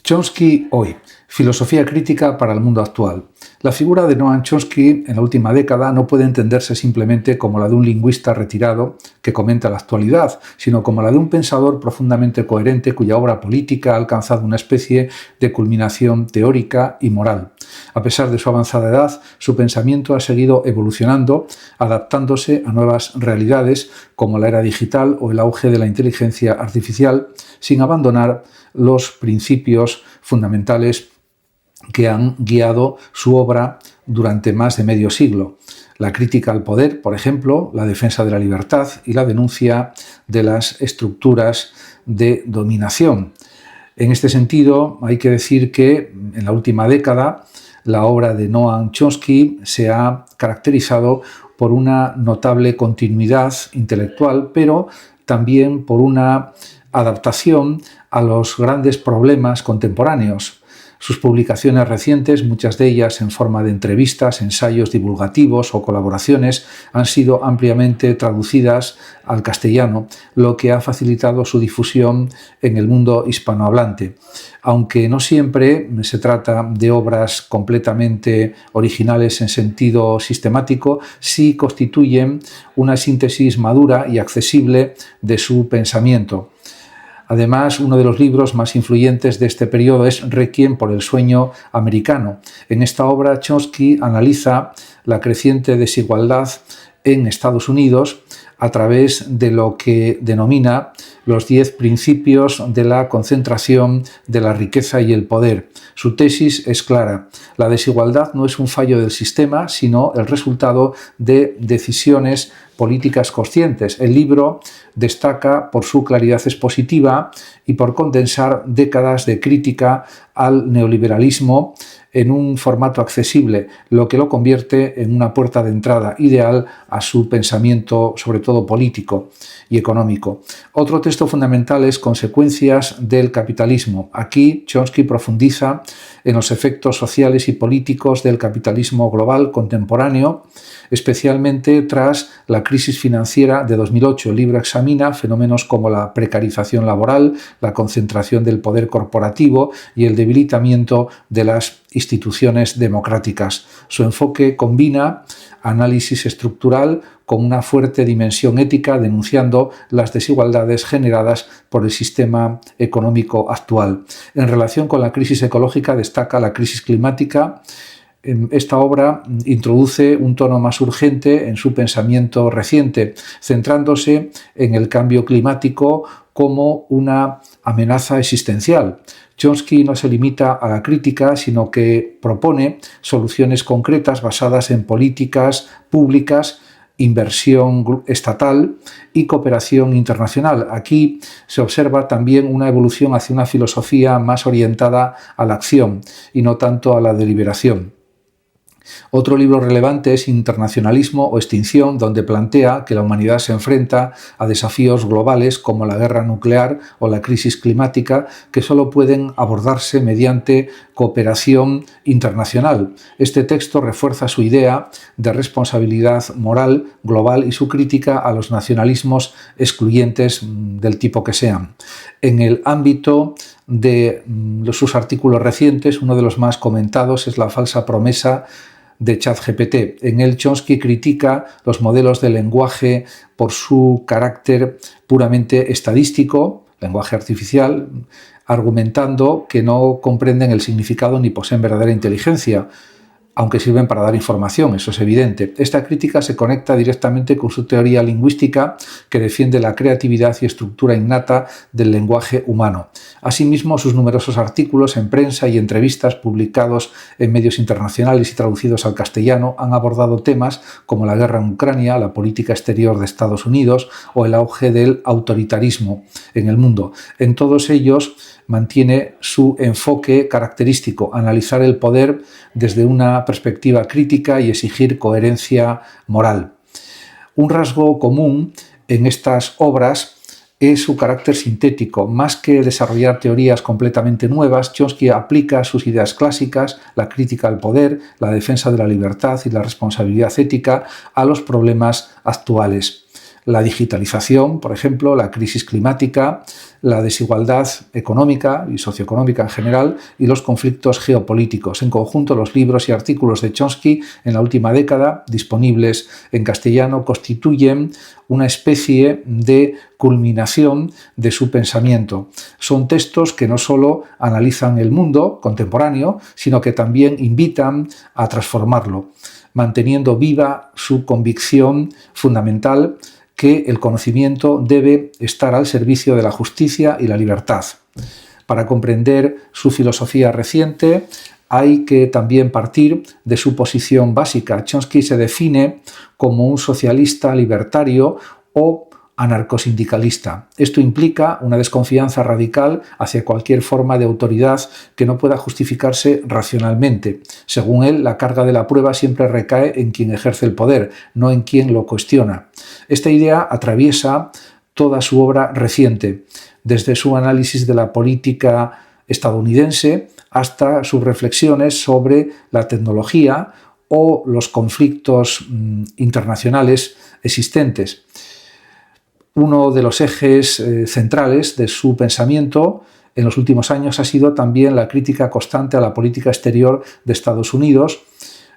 Chomsky hoy. Filosofía crítica para el mundo actual. La figura de Noam Chomsky en la última década no puede entenderse simplemente como la de un lingüista retirado que comenta la actualidad, sino como la de un pensador profundamente coherente cuya obra política ha alcanzado una especie de culminación teórica y moral. A pesar de su avanzada edad, su pensamiento ha seguido evolucionando, adaptándose a nuevas realidades como la era digital o el auge de la inteligencia artificial, sin abandonar los principios fundamentales que han guiado su obra durante más de medio siglo. La crítica al poder, por ejemplo, la defensa de la libertad y la denuncia de las estructuras de dominación. En este sentido, hay que decir que en la última década la obra de Noam Chomsky se ha caracterizado por una notable continuidad intelectual, pero también por una adaptación a los grandes problemas contemporáneos. Sus publicaciones recientes, muchas de ellas en forma de entrevistas, ensayos divulgativos o colaboraciones, han sido ampliamente traducidas al castellano, lo que ha facilitado su difusión en el mundo hispanohablante. Aunque no siempre se trata de obras completamente originales en sentido sistemático, sí constituyen una síntesis madura y accesible de su pensamiento. Además, uno de los libros más influyentes de este periodo es Requiem por el sueño americano. En esta obra, Chomsky analiza la creciente desigualdad en Estados Unidos a través de lo que denomina los 10 principios de la concentración de la riqueza y el poder. Su tesis es clara: la desigualdad no es un fallo del sistema, sino el resultado de decisiones políticas conscientes. El libro destaca por su claridad expositiva y por condensar décadas de crítica al neoliberalismo en un formato accesible, lo que lo convierte en una puerta de entrada ideal a su pensamiento, sobre todo político y económico. Otro texto fundamental es Consecuencias del capitalismo. Aquí Chomsky profundiza en los efectos sociales y políticos del capitalismo global contemporáneo, especialmente tras la crisis financiera de 2008. El libro examina fenómenos como la precarización laboral, la concentración del poder corporativo y el debilitamiento de las instituciones democráticas. Su enfoque combina análisis estructural con una fuerte dimensión ética, denunciando las desigualdades generadas por el sistema económico actual. En relación con la crisis ecológica, destaca la crisis climática. Esta obra introduce un tono más urgente en su pensamiento reciente, centrándose en el cambio climático como una amenaza existencial. Chomsky no se limita a la crítica, sino que propone soluciones concretas basadas en políticas públicas, inversión estatal y cooperación internacional. Aquí se observa también una evolución hacia una filosofía más orientada a la acción y no tanto a la deliberación. Otro libro relevante es Internacionalismo o Extinción, donde plantea que la humanidad se enfrenta a desafíos globales como la guerra nuclear o la crisis climática, que solo pueden abordarse mediante cooperación internacional. Este texto refuerza su idea de responsabilidad moral global y su crítica a los nacionalismos excluyentes del tipo que sean. En el ámbito de sus artículos recientes, uno de los más comentados es La falsa promesa de ChatGPT. En él Chomsky critica los modelos de lenguaje por su carácter puramente estadístico, lenguaje artificial, argumentando que no comprenden el significado ni poseen verdadera inteligencia, aunque sirven para dar información, eso es evidente. Esta crítica se conecta directamente con su teoría lingüística, que defiende la creatividad y estructura innata del lenguaje humano. Asimismo, sus numerosos artículos en prensa y entrevistas publicados en medios internacionales y traducidos al castellano han abordado temas como la guerra en Ucrania, la política exterior de Estados Unidos o el auge del autoritarismo en el mundo. En todos ellos mantiene su enfoque característico: analizar el poder desde una perspectiva crítica y exigir coherencia moral. Un rasgo común en estas obras es su carácter sintético. Más que desarrollar teorías completamente nuevas, Chomsky aplica sus ideas clásicas, la crítica al poder, la defensa de la libertad y la responsabilidad ética, a los problemas actuales. la digitalización, por ejemplo, la crisis climática, la desigualdad económica y socioeconómica en general y los conflictos geopolíticos. En conjunto, los libros y artículos de Chomsky en la última década, disponibles en castellano, constituyen una especie de culminación de su pensamiento. Son textos que no solo analizan el mundo contemporáneo, sino que también invitan a transformarlo, manteniendo viva su convicción fundamental que el conocimiento debe estar al servicio de la justicia y la libertad. Para comprender su filosofía reciente, hay que también partir de su posición básica. Chomsky se define como un socialista libertario o anarcosindicalista. Esto implica una desconfianza radical hacia cualquier forma de autoridad que no pueda justificarse racionalmente. Según él, la carga de la prueba siempre recae en quien ejerce el poder, no en quien lo cuestiona. Esta idea atraviesa toda su obra reciente, desde su análisis de la política estadounidense hasta sus reflexiones sobre la tecnología o los conflictos internacionales existentes. Uno de los ejes centrales de su pensamiento en los últimos años ha sido también la crítica constante a la política exterior de Estados Unidos.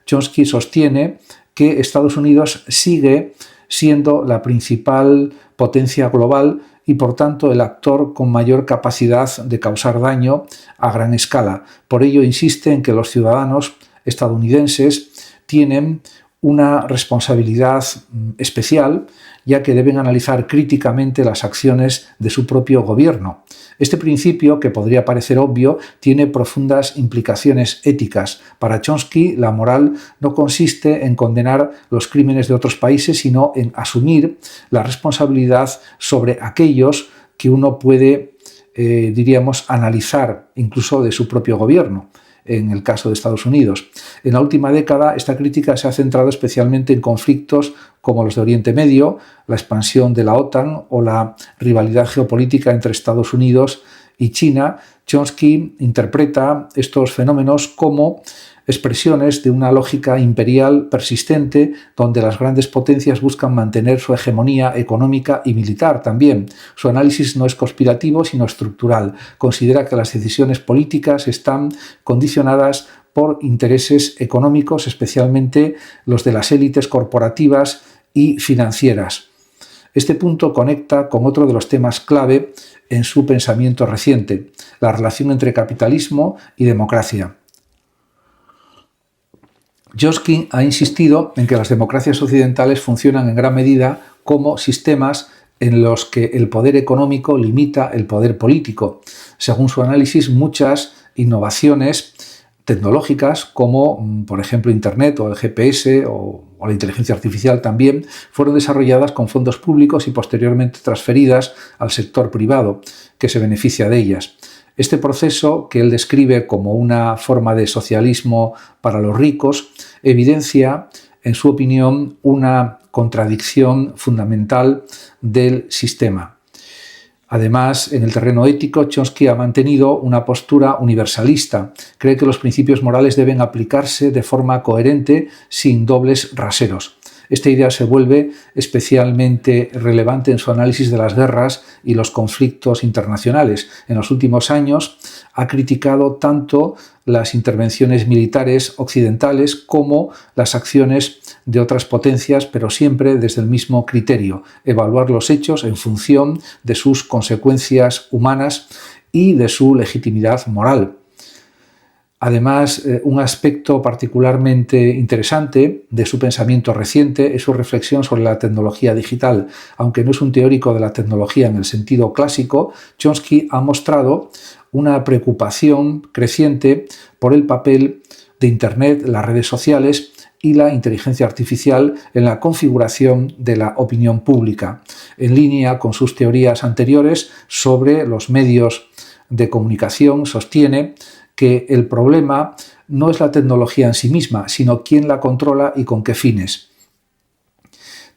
Chomsky sostiene que Estados Unidos sigue siendo la principal potencia global y, por tanto, el actor con mayor capacidad de causar daño a gran escala. Por ello, insiste en que los ciudadanos estadounidenses tienen una responsabilidad especial, ya que deben analizar críticamente las acciones de su propio gobierno. Este principio, que podría parecer obvio, tiene profundas implicaciones éticas. Para Chomsky, la moral no consiste en condenar los crímenes de otros países, sino en asumir la responsabilidad sobre aquellos que uno puede, analizar, incluso de su propio gobierno, en el caso de Estados Unidos. En la última década, esta crítica se ha centrado especialmente en conflictos como los de Oriente Medio, la expansión de la OTAN o la rivalidad geopolítica entre Estados Unidos y China. Chomsky interpreta estos fenómenos como expresiones de una lógica imperial persistente donde las grandes potencias buscan mantener su hegemonía económica y militar también. Su análisis no es conspirativo, sino estructural. Considera que las decisiones políticas están condicionadas por intereses económicos, especialmente los de las élites corporativas y financieras. Este punto conecta con otro de los temas clave en su pensamiento reciente, la relación entre capitalismo y democracia. Chomsky ha insistido en que las democracias occidentales funcionan en gran medida como sistemas en los que el poder económico limita el poder político. Según su análisis, muchas innovaciones tecnológicas como, por ejemplo, Internet o el GPS o la inteligencia artificial también, fueron desarrolladas con fondos públicos y posteriormente transferidas al sector privado, que se beneficia de ellas. Este proceso, que él describe como una forma de socialismo para los ricos, evidencia, en su opinión, una contradicción fundamental del sistema. Además, en el terreno ético, Chomsky ha mantenido una postura universalista. Cree que los principios morales deben aplicarse de forma coherente, sin dobles raseros. Esta idea se vuelve especialmente relevante en su análisis de las guerras y los conflictos internacionales. En los últimos años ha criticado tanto las intervenciones militares occidentales como las acciones de otras potencias, pero siempre desde el mismo criterio: evaluar los hechos en función de sus consecuencias humanas y de su legitimidad moral. Además, un aspecto particularmente interesante de su pensamiento reciente es su reflexión sobre la tecnología digital. Aunque no es un teórico de la tecnología en el sentido clásico, Chomsky ha mostrado una preocupación creciente por el papel de Internet, las redes sociales y la inteligencia artificial en la configuración de la opinión pública, en línea con sus teorías anteriores sobre los medios de comunicación. Sostiene que el problema no es la tecnología en sí misma, sino quién la controla y con qué fines.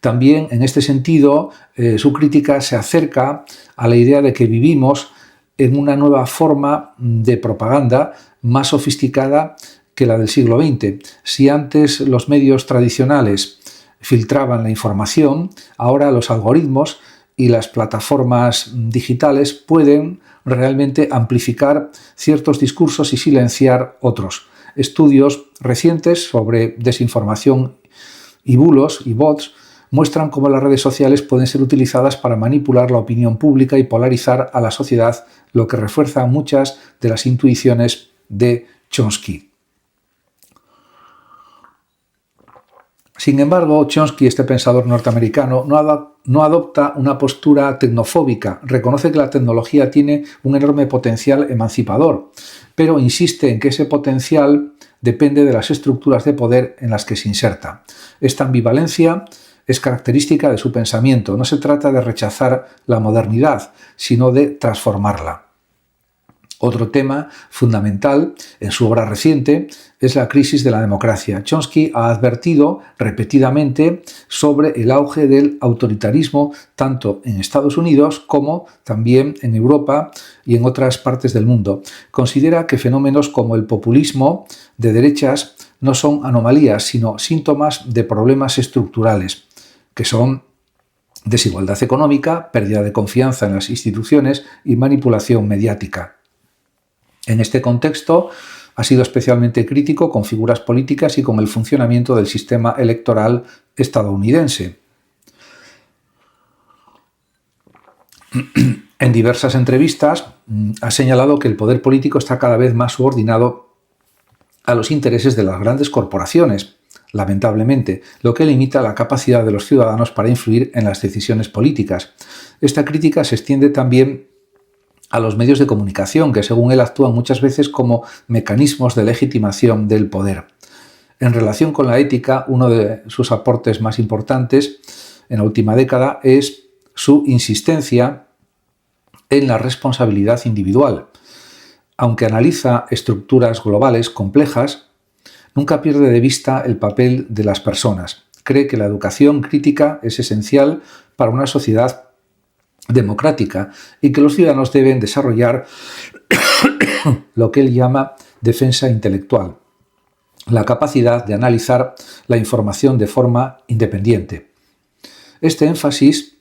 También, en este sentido, su crítica se acerca a la idea de que vivimos en una nueva forma de propaganda más sofisticada que la del siglo XX. Si antes los medios tradicionales filtraban la información, ahora los algoritmos y las plataformas digitales pueden realmente amplificar ciertos discursos y silenciar otros. Estudios recientes sobre desinformación y bulos y bots muestran cómo las redes sociales pueden ser utilizadas para manipular la opinión pública y polarizar a la sociedad, lo que refuerza muchas de las intuiciones de Chomsky. Sin embargo, Chomsky, este pensador norteamericano, no adopta una postura tecnofóbica, reconoce que la tecnología tiene un enorme potencial emancipador, pero insiste en que ese potencial depende de las estructuras de poder en las que se inserta. Esta ambivalencia es característica de su pensamiento. No se trata de rechazar la modernidad, sino de transformarla. Otro tema fundamental en su obra reciente es la crisis de la democracia. Chomsky ha advertido repetidamente sobre el auge del autoritarismo tanto en Estados Unidos como también en Europa y en otras partes del mundo. Considera que fenómenos como el populismo de derechas no son anomalías, sino síntomas de problemas estructurales, que son desigualdad económica, pérdida de confianza en las instituciones y manipulación mediática. En este contexto, ha sido especialmente crítico con figuras políticas y con el funcionamiento del sistema electoral estadounidense. En diversas entrevistas ha señalado que el poder político está cada vez más subordinado a los intereses de las grandes corporaciones, lamentablemente, lo que limita la capacidad de los ciudadanos para influir en las decisiones políticas. Esta crítica se extiende también a los medios de comunicación, que según él actúan muchas veces como mecanismos de legitimación del poder. En relación con la ética, uno de sus aportes más importantes en la última década es su insistencia en la responsabilidad individual. Aunque analiza estructuras globales complejas, nunca pierde de vista el papel de las personas. Cree que la educación crítica es esencial para una sociedad democrática y que los ciudadanos deben desarrollar lo que él llama defensa intelectual, la capacidad de analizar la información de forma independiente. Este énfasis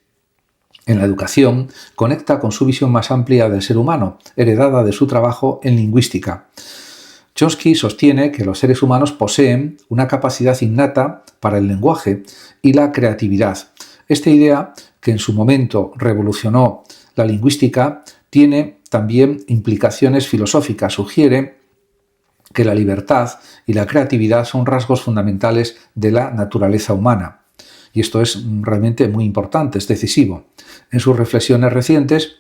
en la educación conecta con su visión más amplia del ser humano, heredada de su trabajo en lingüística. Chomsky sostiene que los seres humanos poseen una capacidad innata para el lenguaje y la creatividad. Esta idea, que en su momento revolucionó la lingüística, tiene también implicaciones filosóficas. Sugiere que la libertad y la creatividad son rasgos fundamentales de la naturaleza humana. Y esto es realmente muy importante, es decisivo. En sus reflexiones recientes,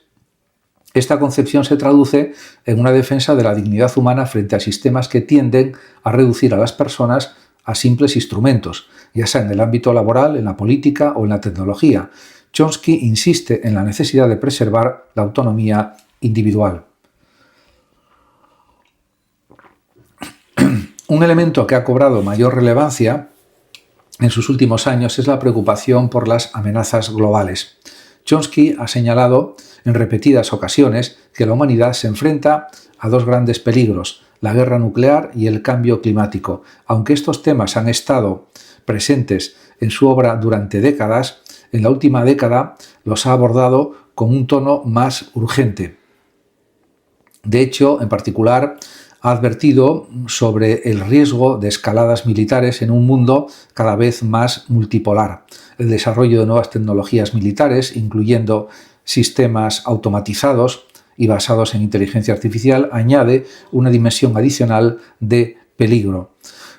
esta concepción se traduce en una defensa de la dignidad humana frente a sistemas que tienden a reducir a las personas a simples instrumentos, ya sea en el ámbito laboral, en la política o en la tecnología. Chomsky insiste en la necesidad de preservar la autonomía individual. Un elemento que ha cobrado mayor relevancia en sus últimos años es la preocupación por las amenazas globales. Chomsky ha señalado en repetidas ocasiones que la humanidad se enfrenta a dos grandes peligros, la guerra nuclear y el cambio climático. Aunque estos temas han estado presentes en su obra durante décadas, en la última década los ha abordado con un tono más urgente. De hecho, en particular, ha advertido sobre el riesgo de escaladas militares en un mundo cada vez más multipolar, el desarrollo de nuevas tecnologías militares, incluyendo sistemas automatizados y basados en inteligencia artificial, añade una dimensión adicional de peligro.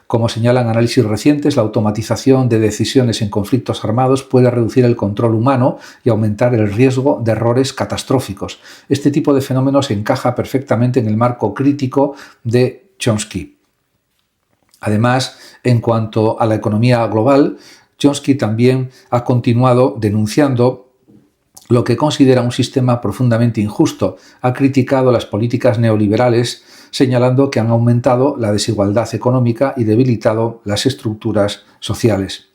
Como señalan análisis recientes, la automatización de decisiones en conflictos armados puede reducir el control humano y aumentar el riesgo de errores catastróficos. Este tipo de fenómenos encaja perfectamente en el marco crítico de Chomsky. Además, en cuanto a la economía global, Chomsky también ha continuado denunciando lo que considera un sistema profundamente injusto. Ha criticado las políticas neoliberales, señalando que han aumentado la desigualdad económica y debilitado las estructuras sociales.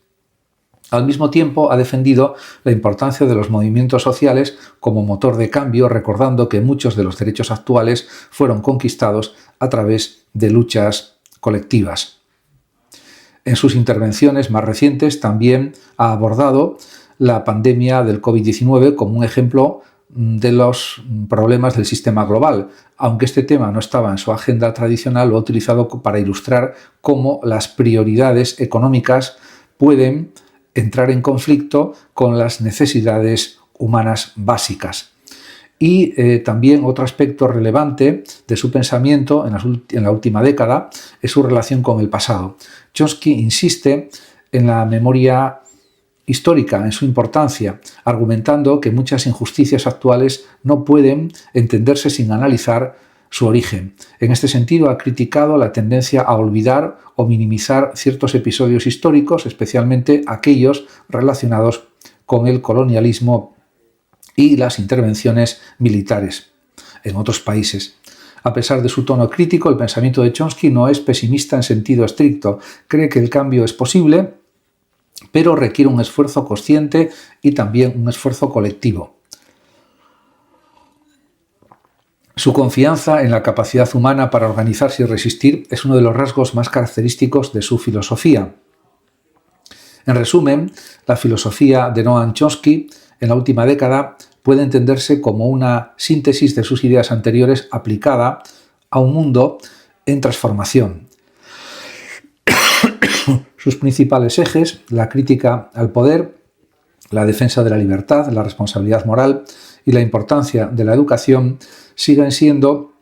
Al mismo tiempo, ha defendido la importancia de los movimientos sociales como motor de cambio, recordando que muchos de los derechos actuales fueron conquistados a través de luchas colectivas. En sus intervenciones más recientes también ha abordado la pandemia del COVID-19 como un ejemplo de los problemas del sistema global. Aunque este tema no estaba en su agenda tradicional, lo ha utilizado para ilustrar cómo las prioridades económicas pueden entrar en conflicto con las necesidades humanas básicas. Y también otro aspecto relevante de su pensamiento en la última década es su relación con el pasado. Chomsky insiste en la memoria histórica, en su importancia, argumentando que muchas injusticias actuales no pueden entenderse sin analizar su origen. En este sentido, ha criticado la tendencia a olvidar o minimizar ciertos episodios históricos, especialmente aquellos relacionados con el colonialismo y las intervenciones militares en otros países. A pesar de su tono crítico, el pensamiento de Chomsky no es pesimista en sentido estricto. Cree que el cambio es posible, pero requiere un esfuerzo consciente y también un esfuerzo colectivo. Su confianza en la capacidad humana para organizarse y resistir es uno de los rasgos más característicos de su filosofía. En resumen, la filosofía de Noam Chomsky en la última década puede entenderse como una síntesis de sus ideas anteriores aplicada a un mundo en transformación. Sus principales ejes, la crítica al poder, la defensa de la libertad, la responsabilidad moral y la importancia de la educación, siguen siendo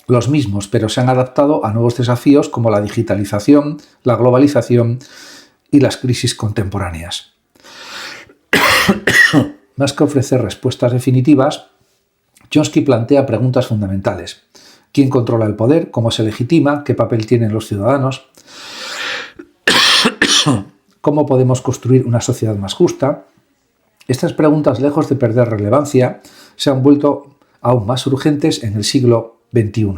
los mismos, pero se han adaptado a nuevos desafíos como la digitalización, la globalización y las crisis contemporáneas. Más que ofrecer respuestas definitivas, Chomsky plantea preguntas fundamentales. ¿Quién controla el poder? ¿Cómo se legitima? ¿Qué papel tienen los ciudadanos? ¿Cómo podemos construir una sociedad más justa? Estas preguntas, lejos de perder relevancia, se han vuelto aún más urgentes en el siglo XXI.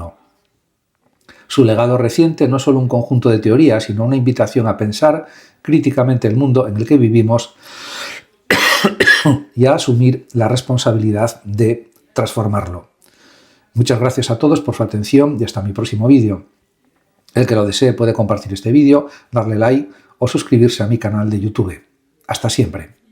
Su legado reciente no es solo un conjunto de teorías, sino una invitación a pensar críticamente el mundo en el que vivimos y a asumir la responsabilidad de transformarlo. Muchas gracias a todos por su atención y hasta mi próximo vídeo. El que lo desee puede compartir este vídeo, darle like o suscribirse a mi canal de YouTube. Hasta siempre.